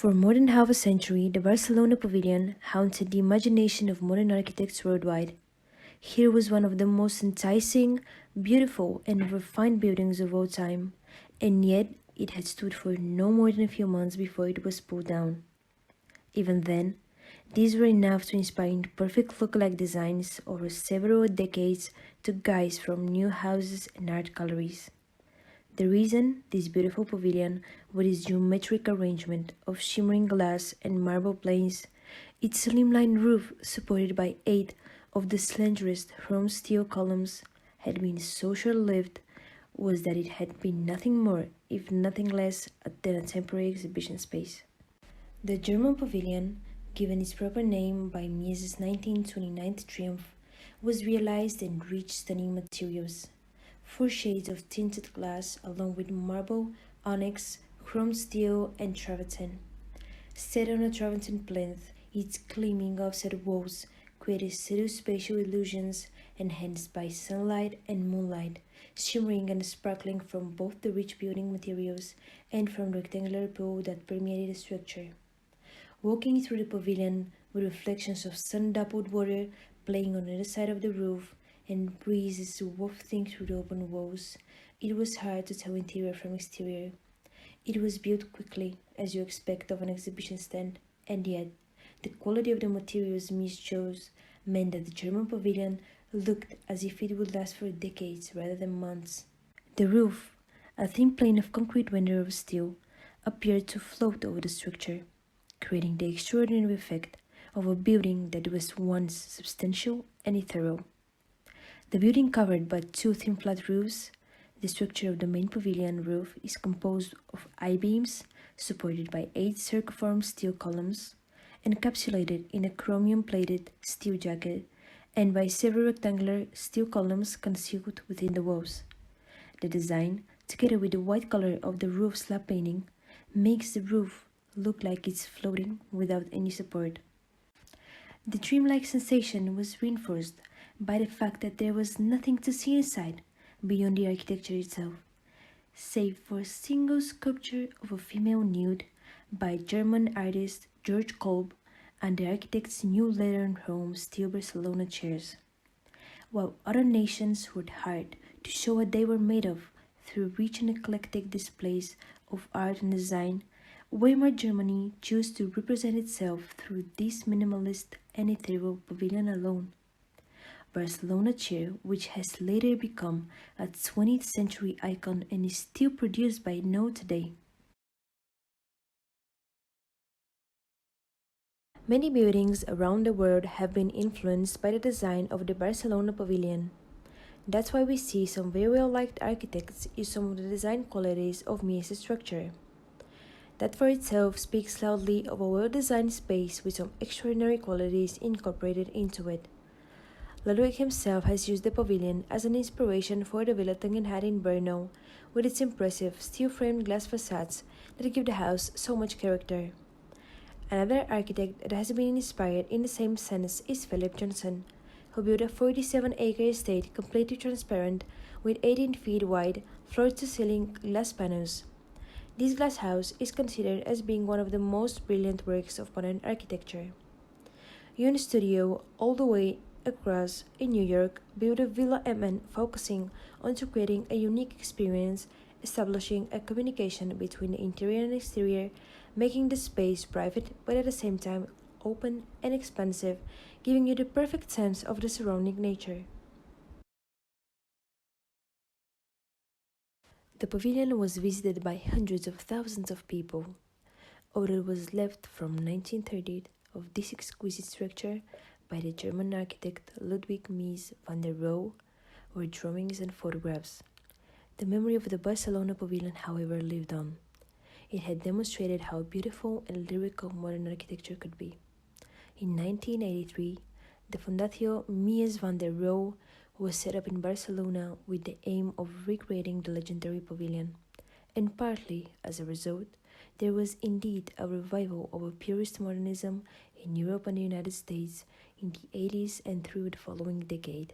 For more than half a century, the Barcelona Pavilion haunted the imagination of modern architects worldwide. Here was one of the most enticing, beautiful, and refined buildings of all time, and yet it had stood for no more than a few months before it was pulled down. Even then, these were enough to inspire perfect look-alike designs over several decades to guys from new houses and art galleries. The reason this beautiful pavilion, with its geometric arrangement of shimmering glass and marble planes, its slimline roof supported by 8 of the slenderest chrome steel columns, had been so short-lived was that it had been nothing more, if nothing less, than a temporary exhibition space. The German pavilion, given its proper name by Mies' 1929 triumph, was realized in rich, stunning materials. 4 shades of tinted glass along with marble, onyx, chrome steel, and travertine. Set on a travertine plinth, its gleaming offset walls created subtle spatial illusions enhanced by sunlight and moonlight, shimmering and sparkling from both the rich building materials and from the rectangular pool that permeated the structure. Walking through the pavilion with reflections of sun-dappled water playing on either side of the roof, and breezes wafting through the open walls, it was hard to tell interior from exterior. It was built quickly, as you expect of an exhibition stand, and yet the quality of the materials Mies chose meant that the German pavilion looked as if it would last for decades rather than months. The roof, a thin plane of concrete rendered of steel, appeared to float over the structure, creating the extraordinary effect of a building that was once substantial and ethereal. The building, covered by 2 thin flat roofs, the structure of the main pavilion roof is composed of I-beams supported by 8 circuform steel columns, encapsulated in a chromium-plated steel jacket, and by several rectangular steel columns concealed within the walls. The design, together with the white color of the roof slab painting, makes the roof look like it's floating without any support. The dreamlike sensation was reinforced by the fact that there was nothing to see inside beyond the architecture itself, save for a single sculpture of a female nude by German artist George Kolb and the architect's new leathern home steel Barcelona chairs. While other nations worked hard to show what they were made of through rich and eclectic displays of art and design, Weimar Germany chose to represent itself through this minimalist and ethereal pavilion alone. Barcelona chair, which has later become a 20th century icon and is still produced by No today. Many buildings around the world have been influenced by the design of the Barcelona pavilion. That's why we see some very well-liked architects use some of the design qualities of Mies' structure. That for itself speaks loudly of a well-designed space with some extraordinary qualities incorporated into it. Ludwig himself has used the pavilion as an inspiration for the Villa Tungenhat in Brno, with its impressive steel-framed glass facades that give the house so much character. Another architect that has been inspired in the same sense is Philip Johnson, who built a 47-acre estate completely transparent with 18 feet wide floor-to-ceiling glass panels. This glass house is considered as being one of the most brilliant works of modern architecture. Yun Studio, all the way across in New York, built a Villa MN focusing on creating a unique experience, establishing a communication between the interior and exterior, making the space private but at the same time open and expansive, giving you the perfect sense of the surrounding nature. The pavilion was visited by hundreds of thousands of people. All that was left from 1930 of this exquisite structure by the German architect Ludwig Mies van der Rohe were drawings and photographs. The memory of the Barcelona pavilion, however, lived on. It had demonstrated how beautiful and lyrical modern architecture could be. In 1983, the Fundació Mies van der Rohe was set up in Barcelona with the aim of recreating the legendary pavilion, and partly as a result, there was indeed a revival of a purist modernism in Europe and the United States in the 80s and through the following decade.